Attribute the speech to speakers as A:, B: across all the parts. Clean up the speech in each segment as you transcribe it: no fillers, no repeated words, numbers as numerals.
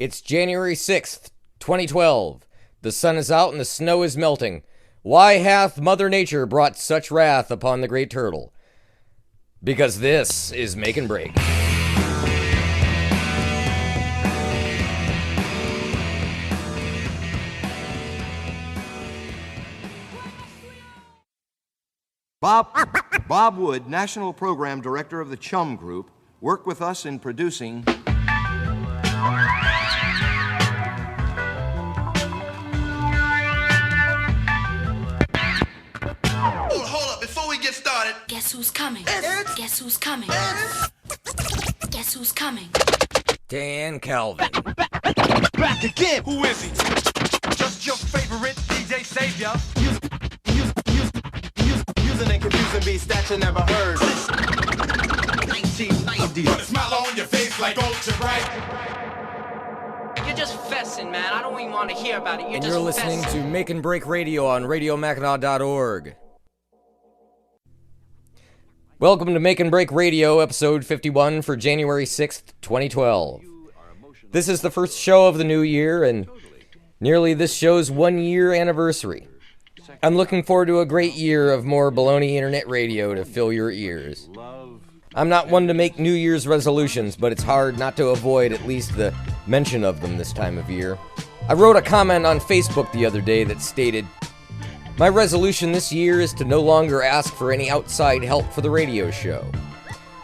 A: It's January 6th, 2012. The sun is out and the snow is melting. Why hath Mother Nature brought such wrath upon the great turtle? Because this is Make and Break.
B: Bob Wood, National Program Director of the Chum Group, worked with us in producing...
C: Hold up, before we get started...
D: Guess who's coming? Guess who's coming? Guess who's coming?
A: Dan Calvin.
C: Back again! Who is he? Just your favorite DJ Savior. Using and confusing beats that you never heard. 1990. Put a smile on your face like ultra bright.
E: You're just fessing, man. I don't even want to hear about it.
A: You're listening to Make and Break Radio on RadioMackinac.org. Welcome to Make and Break Radio, episode 51 for January 6th, 2012. This is the first show of the new year, and nearly this show's 1-year anniversary. I'm looking forward to a great year of more baloney internet radio to fill your ears. I'm not one to make New Year's resolutions, but it's hard not to avoid at least the mention of them this time of year. I wrote a comment on Facebook the other day that stated, "My resolution this year is to no longer ask for any outside help for the radio show.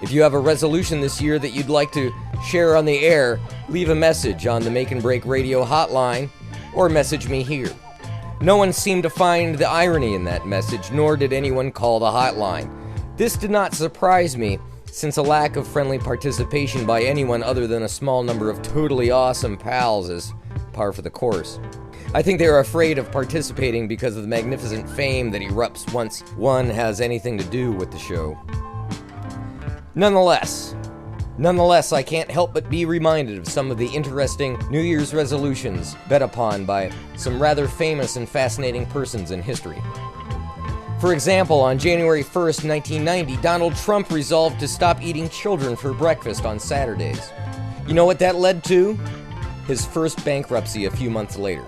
A: If you have a resolution this year that you'd like to share on the air, leave a message on the Make and Break Radio hotline or message me here." No one seemed to find the irony in that message, nor did anyone call the hotline. This did not surprise me, since a lack of friendly participation by anyone other than a small number of totally awesome pals is par for the course. I think they are afraid of participating because of the magnificent fame that erupts once one has anything to do with the show. Nonetheless, I can't help but be reminded of some of the interesting New Year's resolutions bet upon by some rather famous and fascinating persons in history. For example, on January 1st, 1990, Donald Trump resolved to stop eating children for breakfast on Saturdays. You know what that led to? His first bankruptcy a few months later.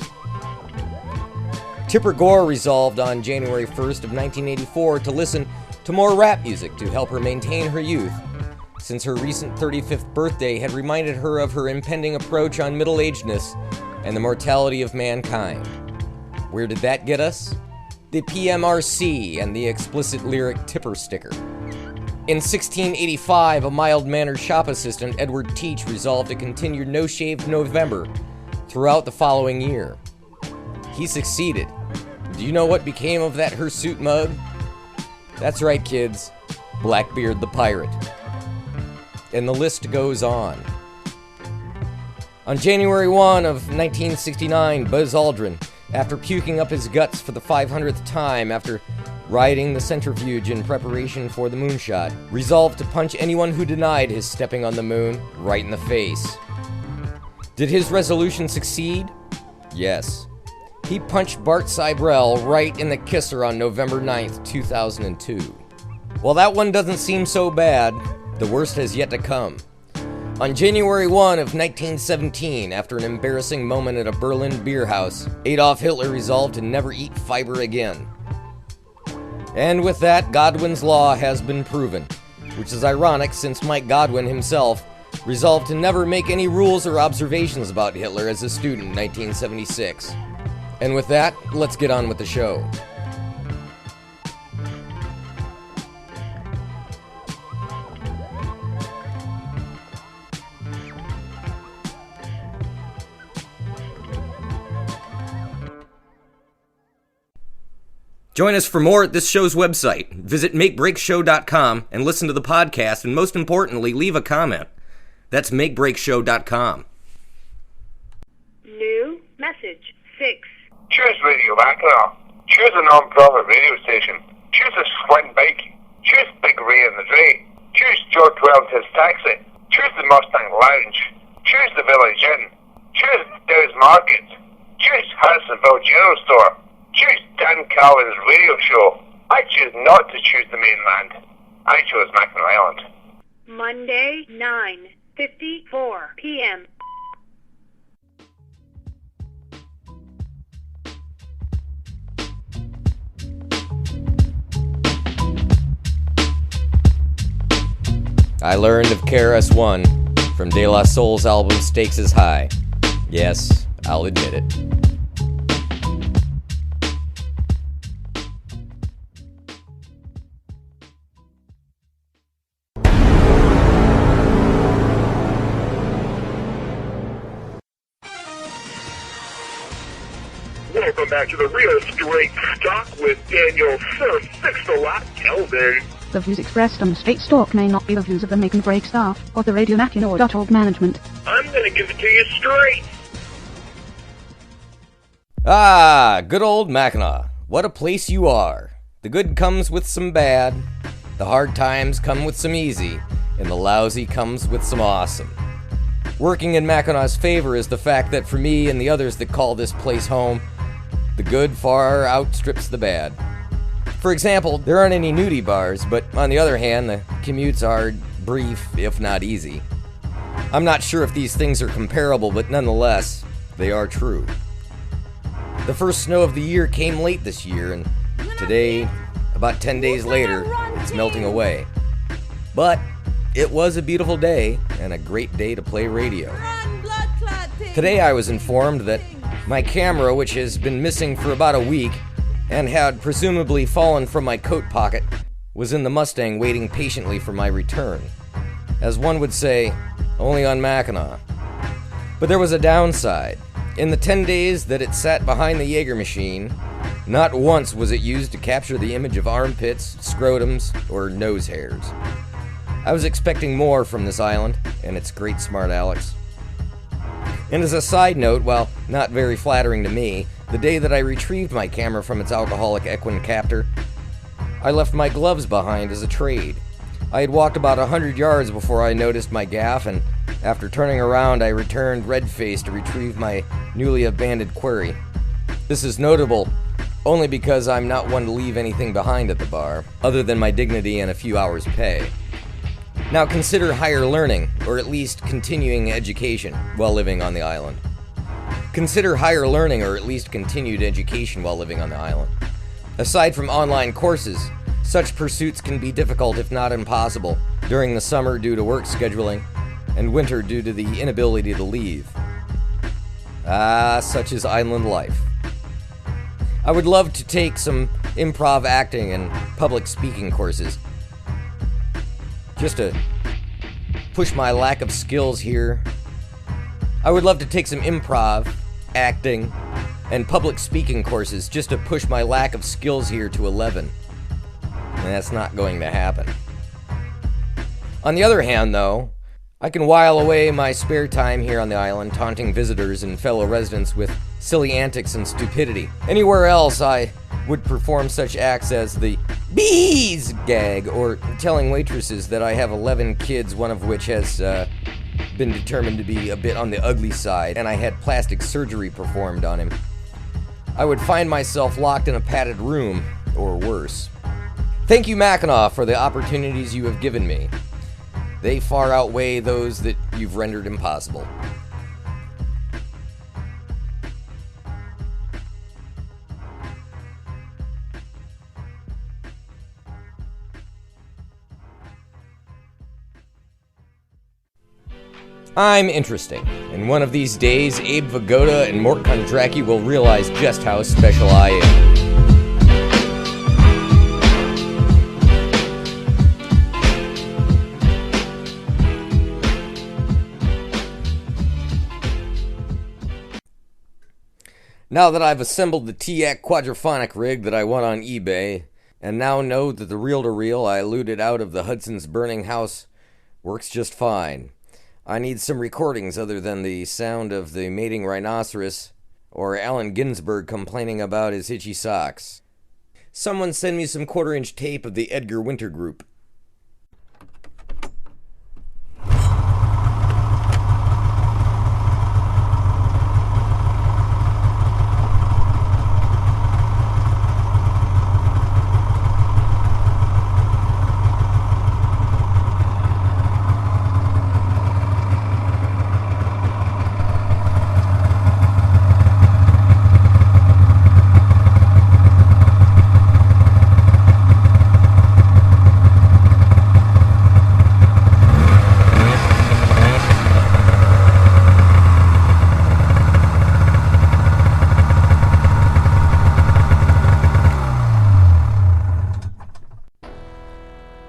A: Tipper Gore resolved on January 1st of 1984 to listen to more rap music to help her maintain her youth, since her recent 35th birthday had reminded her of her impending approach on middle-agedness and the mortality of mankind. Where did that get us? The PMRC and the explicit lyric Tipper sticker. In 1685, a mild-mannered shop assistant, Edward Teach, resolved to continue no-shave November throughout the following year. He succeeded. Do you know what became of that hirsute mug? That's right, kids. Blackbeard the Pirate. And the list goes on. On January 1 of 1969, Buzz Aldrin, after puking up his guts for the 500th time after riding the centrifuge in preparation for the moonshot, resolved to punch anyone who denied his stepping on the moon right in the face. Did his resolution succeed? Yes. He punched Bart Sibrel right in the kisser on November 9th, 2002. While that one doesn't seem so bad, the worst has yet to come. On January 1 of 1917, after an embarrassing moment at a Berlin beer house, Adolf Hitler resolved to never eat fiber again. And with that, Godwin's law has been proven, which is ironic since Mike Godwin himself resolved to never make any rules or observations about Hitler as a student in 1976. And with that, let's get on with the show. Join us for more at this show's website. Visit MakeBreakShow.com and listen to the podcast, and most importantly, leave a comment. That's MakeBreakShow.com.
F: New message 6.
G: Choose Radio Mackinac. Choose a non-profit radio station. Choose a Squint bike. Choose Big Ray in the Dray. Choose George Wellington's Taxi. Choose the Mustang Lounge. Choose the Village Inn. Choose Dow's Market. Choose Harrisonville General Store. Choose Dan Calvin's radio show. I choose not to choose the mainland. I chose Mackinac Island.
F: Monday, 9:54 p.m.
A: I learned of KRS-One from De La Soul's album Stakes is High. Yes, I'll admit it.
H: Welcome back to the Real Straight Talk with Daniel Sir Six-a-Lot Kelvin.
I: The views expressed on the Straight Talk may not be the views of the Make and Break staff or the Radio Mackinac.org management.
H: I'm gonna give it to you straight.
A: Ah, good old Mackinac. What a place you are. The good comes with some bad, the hard times come with some easy, and the lousy comes with some awesome. Working in Mackinac's favor is the fact that for me and the others that call this place home, the good far outstrips the bad. For example, there aren't any nudie bars, but on the other hand, the commutes are brief, if not easy. I'm not sure if these things are comparable, but nonetheless, they are true. The first snow of the year came late this year, and today, about 10 days later, it's melting away. But it was a beautiful day, and a great day to play radio. Today I was informed that my camera, which has been missing for about a week, and had presumably fallen from my coat pocket, was in the Mustang waiting patiently for my return. As one would say, only on Mackinac. But there was a downside. In the 10 days that it sat behind the Jaeger machine, not once was it used to capture the image of armpits, scrotums, or nose hairs. I was expecting more from this island and its great smart Alex. And as a side note, while not very flattering to me, the day that I retrieved my camera from its alcoholic equine captor, I left my gloves behind as a trade. I had walked about 100 yards before I noticed my gaffe, and after turning around, I returned red-faced to retrieve my newly abandoned quarry. This is notable only because I'm not one to leave anything behind at the bar, other than my dignity and a few hours' pay. Now consider higher learning, or at least continuing education, while living on the island. Consider higher learning, or at least continued education while living on the island. Aside from online courses, such pursuits can be difficult if not impossible during the summer due to work scheduling, and winter due to the inability to leave. Ah, such is island life. I would love to take some improv acting and public speaking courses, just to push my lack of skills here. I would love to take some improv, acting, and public speaking courses just to push my lack of skills here to 11. And that's not going to happen. On the other hand, though, I can while away my spare time here on the island taunting visitors and fellow residents with silly antics and stupidity. Anywhere else, I would perform such acts as the bees gag, or telling waitresses that I have 11 kids, one of which has been determined to be a bit on the ugly side, and I had plastic surgery performed on him. I would find myself locked in a padded room, or worse. Thank you, Mackinac, for the opportunities you have given me. They far outweigh those that you've rendered impossible. I'm interesting, and one of these days, Abe Vigoda and Mort Kondracki will realize just how special I am. Now that I've assembled the TIAC quadraphonic rig that I won on eBay, and now know that the reel-to-reel I looted out of the Hudson's burning house works just fine, I need some recordings other than the sound of the mating rhinoceros or Allen Ginsberg complaining about his itchy socks. Someone send me some quarter-inch tape of the Edgar Winter Group.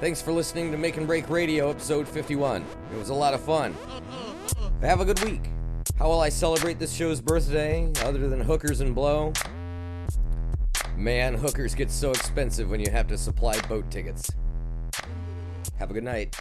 A: Thanks for listening to Make and Break Radio, episode 51. It was a lot of fun. Have a good week. How will I celebrate this show's birthday, other than hookers and blow? Man, hookers get so expensive when you have to supply boat tickets. Have a good night.